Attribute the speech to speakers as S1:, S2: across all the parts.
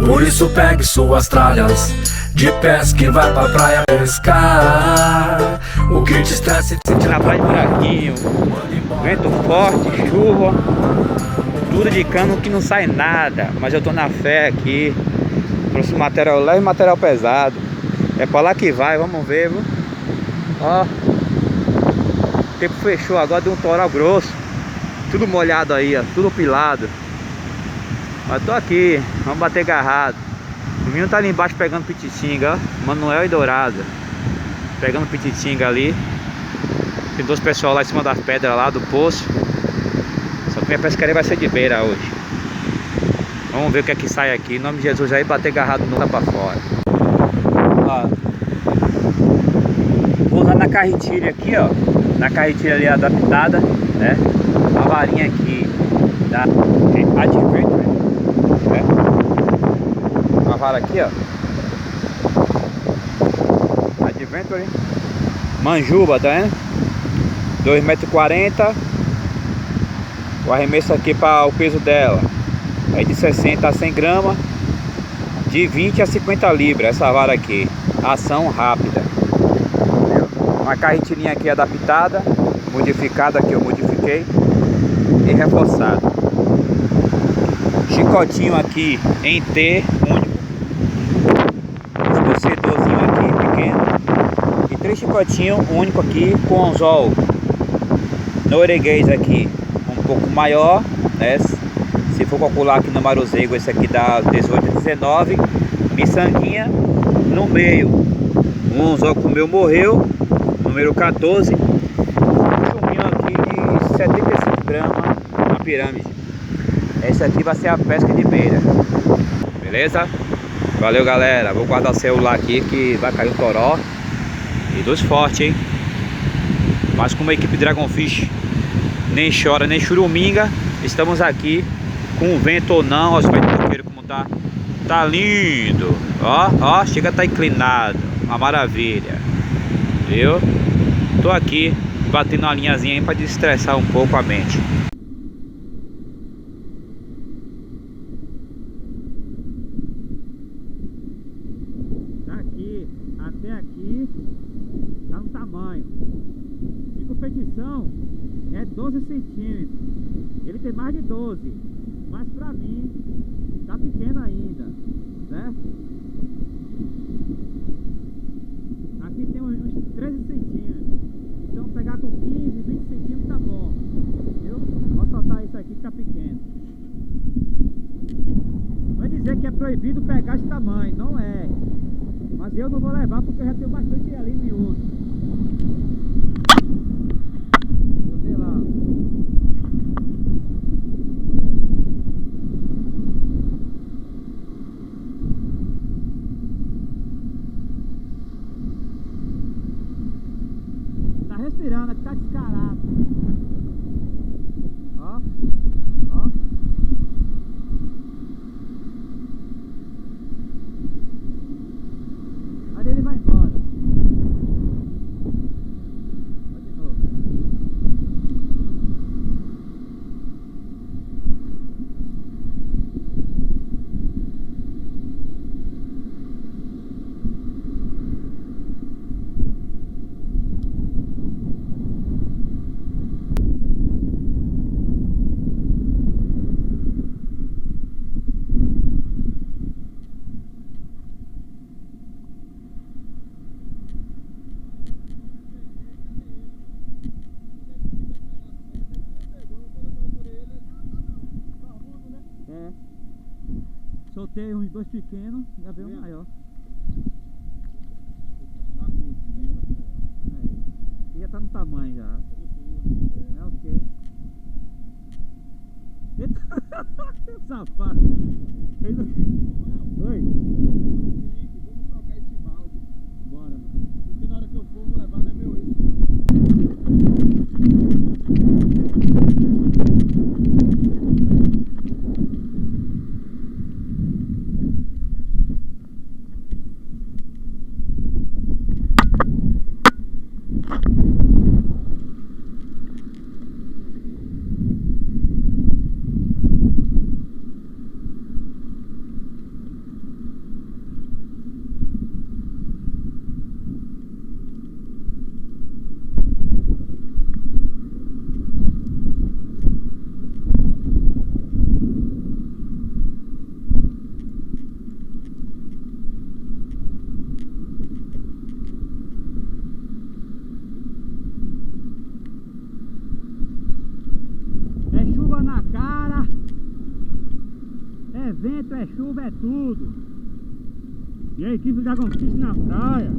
S1: Por isso pegue suas tralhas de pesca e vai pra praia pescar. O que te estressa
S2: Senti na praia de buraquinho, vento forte, chuva, tudo de cano que não sai nada. Mas eu tô na fé aqui. Trouxe material leve e material pesado. É pra lá que vai, vamos ver, viu? Ó, o tempo fechou agora, deu um toral grosso. Tudo molhado aí, ó, tudo pilado. Mas tô aqui, vamos bater garrado. O menino tá ali embaixo pegando pititinga, ó. Manuel e Dourado pegando pititinga ali. Tem dois pessoal lá em cima das pedras lá do poço. Só que minha pescaria vai ser de beira hoje. Vamos ver o que é que sai aqui. Em nome de Jesus aí, bater garrado não tá pra fora. Ó, vou usar na carretilha aqui, ó. Na carretilha ali adaptada, né? A varinha aqui da Adventure, né? Uma vara aqui, ó. Adventure Manjuba, tá vendo? 2,40 m. O arremesso aqui para o peso dela é de 60 a 100 gramas, de 20 a 50 libras. Essa vara aqui, ação rápida. Uma carretilhinha aqui adaptada, modificada, que eu modifiquei e reforçada. Chicotinho aqui em T único, escocedorzinho aqui pequeno, e 3 chicotinhos único aqui com anzol norueguês aqui um pouco maior, né? Se for calcular aqui no maruzego, esse aqui dá 18 a 19. Miçanguinha no meio, um anzol que o meu morreu, número 14. Um chuminho aqui de 75 gramas, uma pirâmide. Essa aqui vai ser a pesca de beira. Beleza? Valeu, galera. Vou guardar o celular aqui que vai cair um toró. E dos fortes, hein? Mas como a equipe Dragonfish nem chora nem churuminga, estamos aqui com vento ou não. Olha o coqueiro como tá. Tá lindo. Ó, ó, chega a tá inclinado. Uma maravilha. Viu? Tô aqui batendo uma linhazinha aí pra desestressar um pouco a mente. Daqui até aqui tá no tamanho. De competição é 12 centímetros. Ele tem mais de 12, mas pra mim tá pequeno ainda, certo? Aqui tem uns 13 centímetros. Então pegar com 15, 20 centímetros tá bom, viu? Vou soltar isso aqui que tá pequeno. Vai dizer que é proibido pegar esse tamanho, não é. Mas eu não vou levar porque eu já tenho bastante ali miúdo. Joguei lá. Tá respirando, aqui tá descarado. Ó, ó. Aí ele vai embora. Vai de novo. É. Soltei uns 2 pequenos, já veio um maior. É. E já tá no tamanho já. É ok. Safado. Ele não... Oi?
S3: Vamos trocar esse balde.
S2: Bora.
S3: Porque na hora que eu for, vou levar, não é meu isso.
S4: é vento, é chuva, é tudo. E a equipe da Conquista na praia.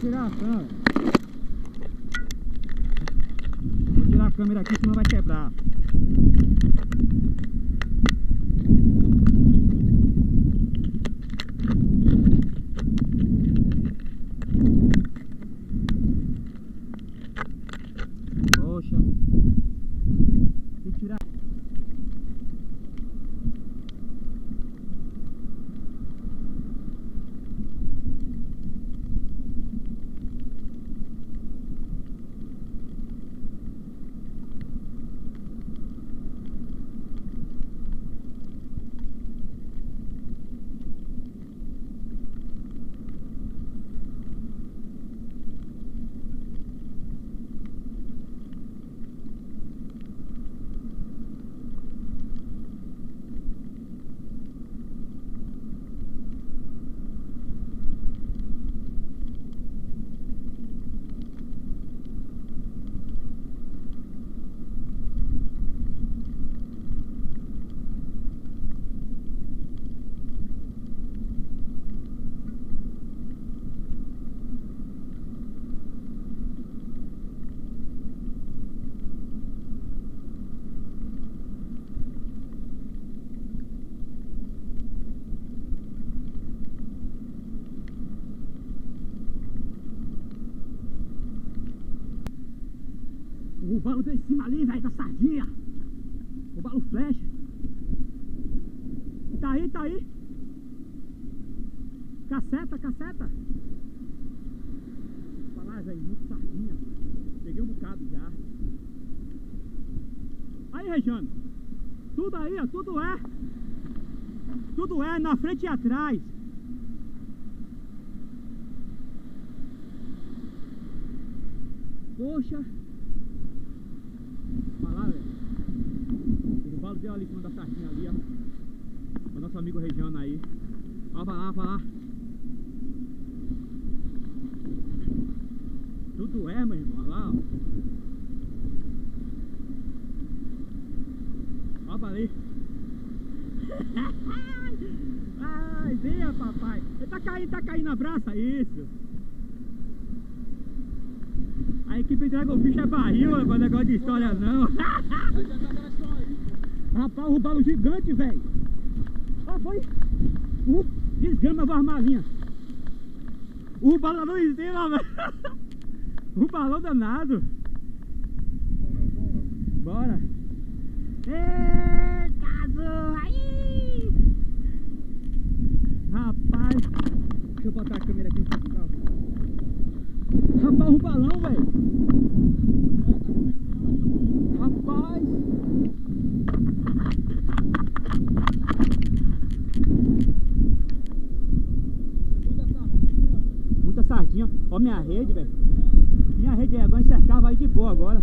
S4: Tirar a câmera. Vou tirar a câmera aqui, senão vai quebrar. Poxa. Tem que tirar. O balo deu em cima ali, velho, da sardinha. O balo flecha. Tá aí, tá aí. Caceta, caceta. Vou falar, velho, muito sardinha. Peguei um bocado já. Aí, Rejano. Tudo aí, ó, tudo é. Tudo é, na frente e atrás. Poxa. Falar, velho. O balo deu ali em cima da sardinha ali, ó. O nosso amigo Regiano aí. Ó, vai lá, vai lá. Tudo é, meu irmão. Olha lá, ó. Ó, vai ali. Ai, venha, papai. Ele tá caindo na braça, isso. A equipe Dragonfish é barril, não é negócio de história não. Rapaz, o balo gigante, velho. Ó, foi. Desgrama, eu vou armar a linha. O balão não em cima, velho. O balão danado. Bora. Eita, zorra aí. Rapaz. Deixa eu botar a câmera aqui no final. Rapaz, o balão, velho. Rapaz. Muita sardinha. Ó minha rede, velho. Minha rede agora encercava aí de boa agora.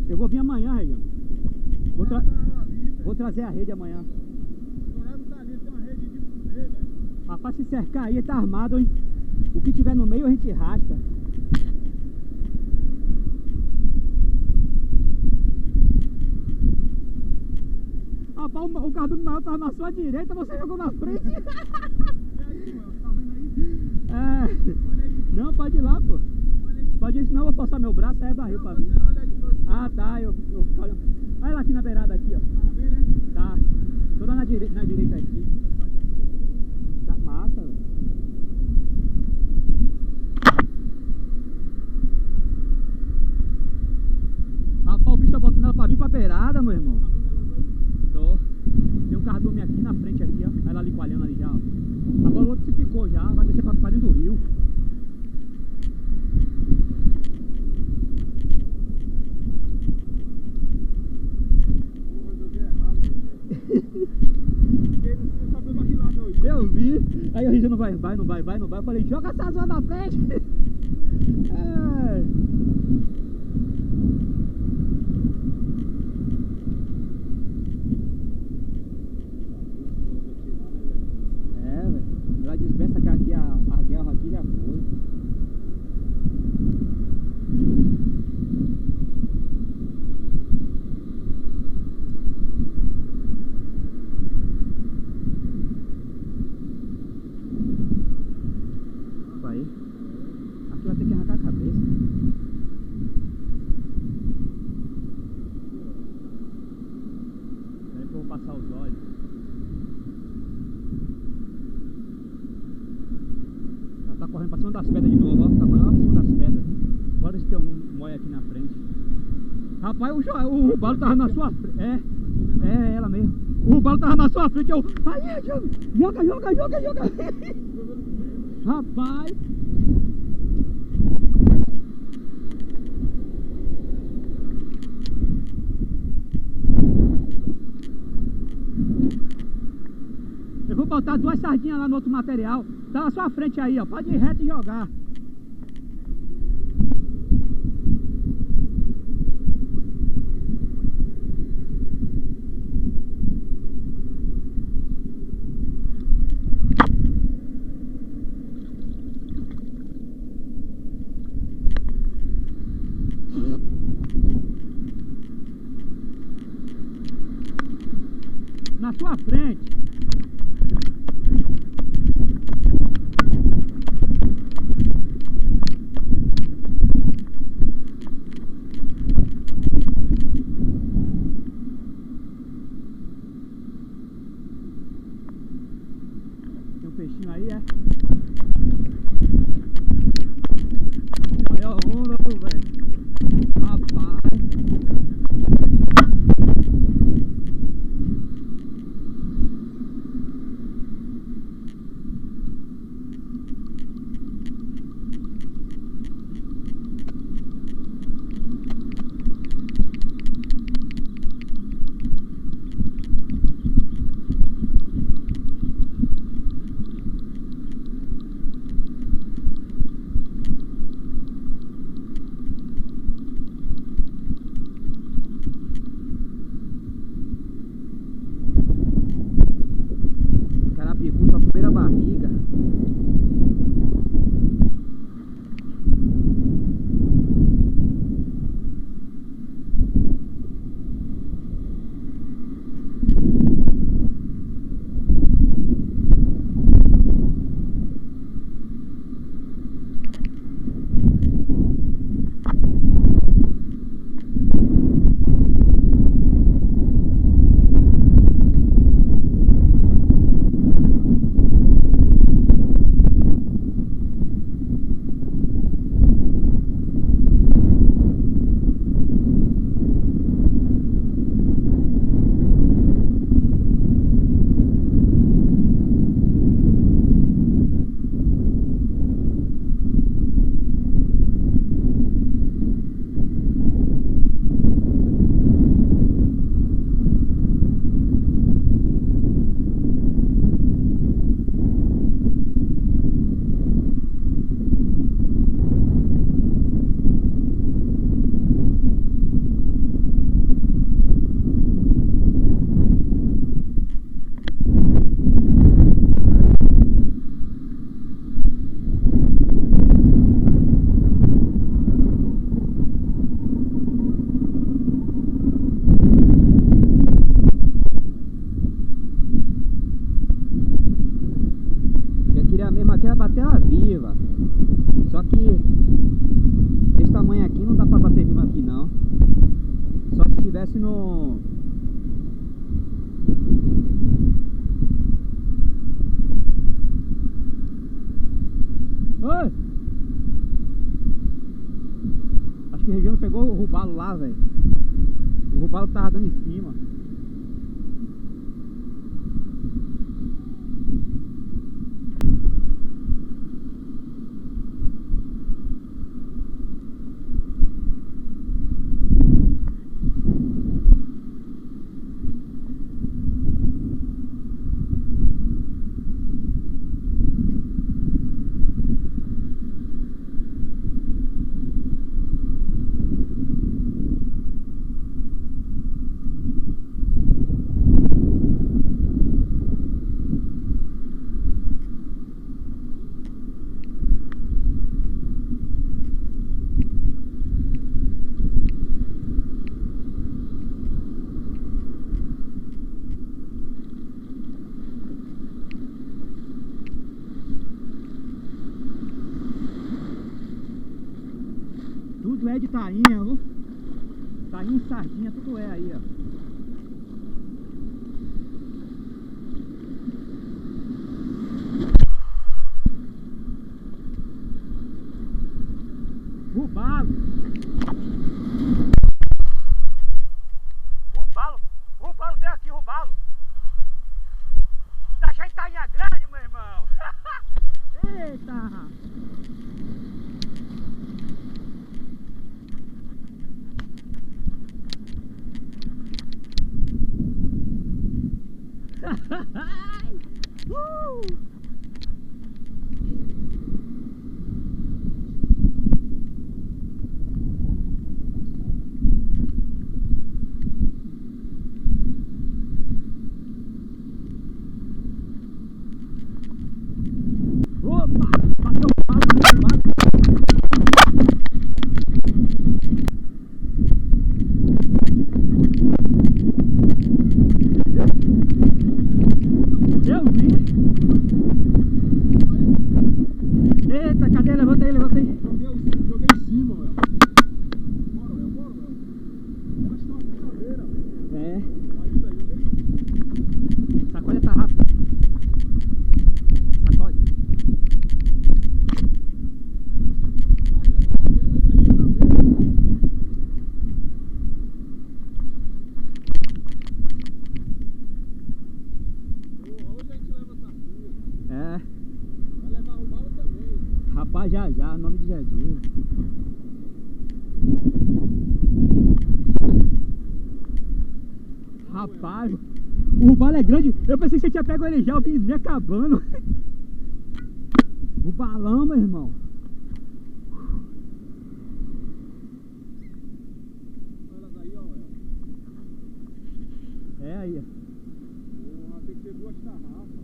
S4: Eu vou vir amanhã, Regiano. Vou trazer a rede amanhã. Rapaz, se cercar aí, tá armado, hein? O que tiver no meio a gente arrasta. Rapaz, o carro do maior tava na sua direita, você jogou na frente. E aí, mano, tá vendo aí? É. Não, pode ir lá, pô. Pode ir, senão eu vou forçar meu braço, aí é barril pra mim. Ah, tá, eu vou ficar olhando. Olha lá aqui na beirada aqui, ó. Tá. Toda na direita aqui. Tá massa, velho. descer pra dentro do rio. Eu vi, aí eu disse, não vai. Eu falei, joga essa zona na frente. Velho. Ela dispensa que aqui a guerra aqui já foi. Aí. Aqui vai ter que arrancar a cabeça. Espera que eu vou passar os olhos. Ela tá correndo pra cima das pedras de novo, ó. Tá correndo lá pra cima das pedras. Bora ver se tem algum mói aqui na frente. Rapaz, o Rubalo tava na sua frente. É ela mesmo. O Rubalo tava na sua frente. Eu. Aí, joga. Rapaz. Eu vou botar 2 sardinhas lá no outro material. Tá na sua frente aí, ó. Pode ir reto e jogar. Na sua frente. Tem um peixinho aí, é? Olha a onda, velho. Rapaz. Carapicu só comer a barriga. Mesmo aqui era bater ela viva. Só que desse tamanho aqui não dá pra bater viva aqui não. Só se estivesse no... Oi! Acho que o Regiano pegou o Rubalo lá, velho. O Rubalo tava dando em cima. tudo é de tainha, ó. Tainha e sardinha, tudo é aí, ó. Rubalo! Rubalo, deu aqui, Rubalo! Tá cheio de tainha grande, meu irmão! Eita! Rapaz, já, em nome de Jesus. Rapaz, o Rubalo é grande. Eu pensei que você tinha pego ele já, eu vim me acabando. O balão, meu irmão.
S3: Olha aí, ó.
S4: É aí.
S3: Porra, tem que ter duas tarrafas.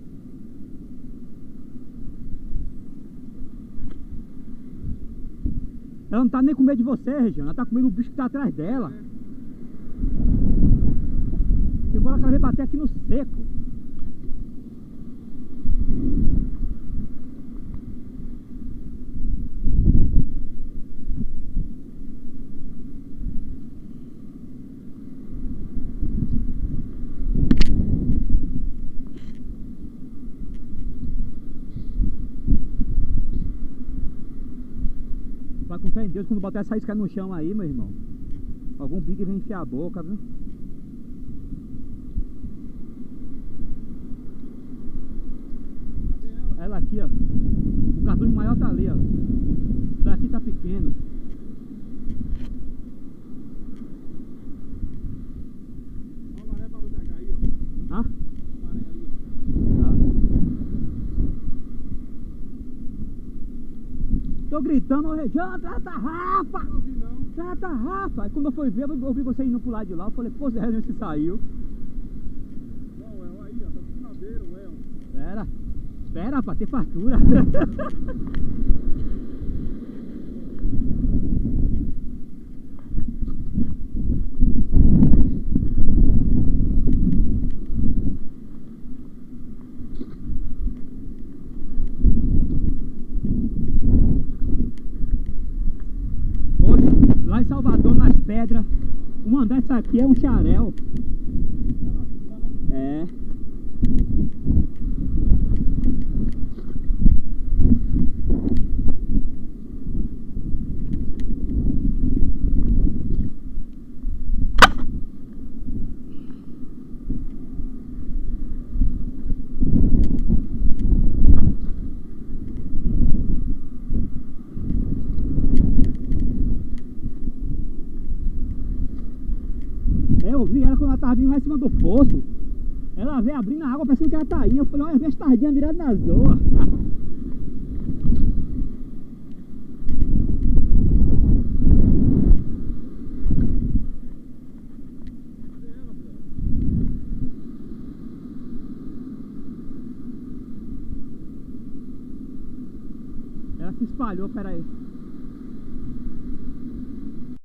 S4: Ela não tá nem com medo de você, Região. Ela tá com medo do bicho que tá atrás dela. Tem bola que ela vai bater aqui no seco. Vai com fé em Deus, quando botar essa isca no chão aí, meu irmão. Algum big vem enfiar a boca, viu? Ela aqui, ó. O cartucho maior tá ali, ó. Daqui tá pequeno.
S3: Olha a maré pra tu pegar aí, ó.
S4: Ah?
S3: A maré ali, ó.
S4: Tá. Tô gritando, ô Região, trata Rafa!
S3: Não ouvi não.
S4: Trata Rafa! Aí quando eu fui ver, eu ouvi você indo pro lado de lá. Eu falei, pô, Zé Região se saiu.
S3: Não, El, aí, ó. Tá com cadeira, o El.
S4: Espera, pra ter fartura. Hoje, lá em Salvador, nas pedras, uma dessa aqui é um xarel. É. Eu vi ela quando ela tava vindo lá em cima do poço. Ela veio abrindo a água parecendo que ela tá indo. Eu falei, olha, vê as tardinhas viradas nas zoas. Ela se espalhou, peraí.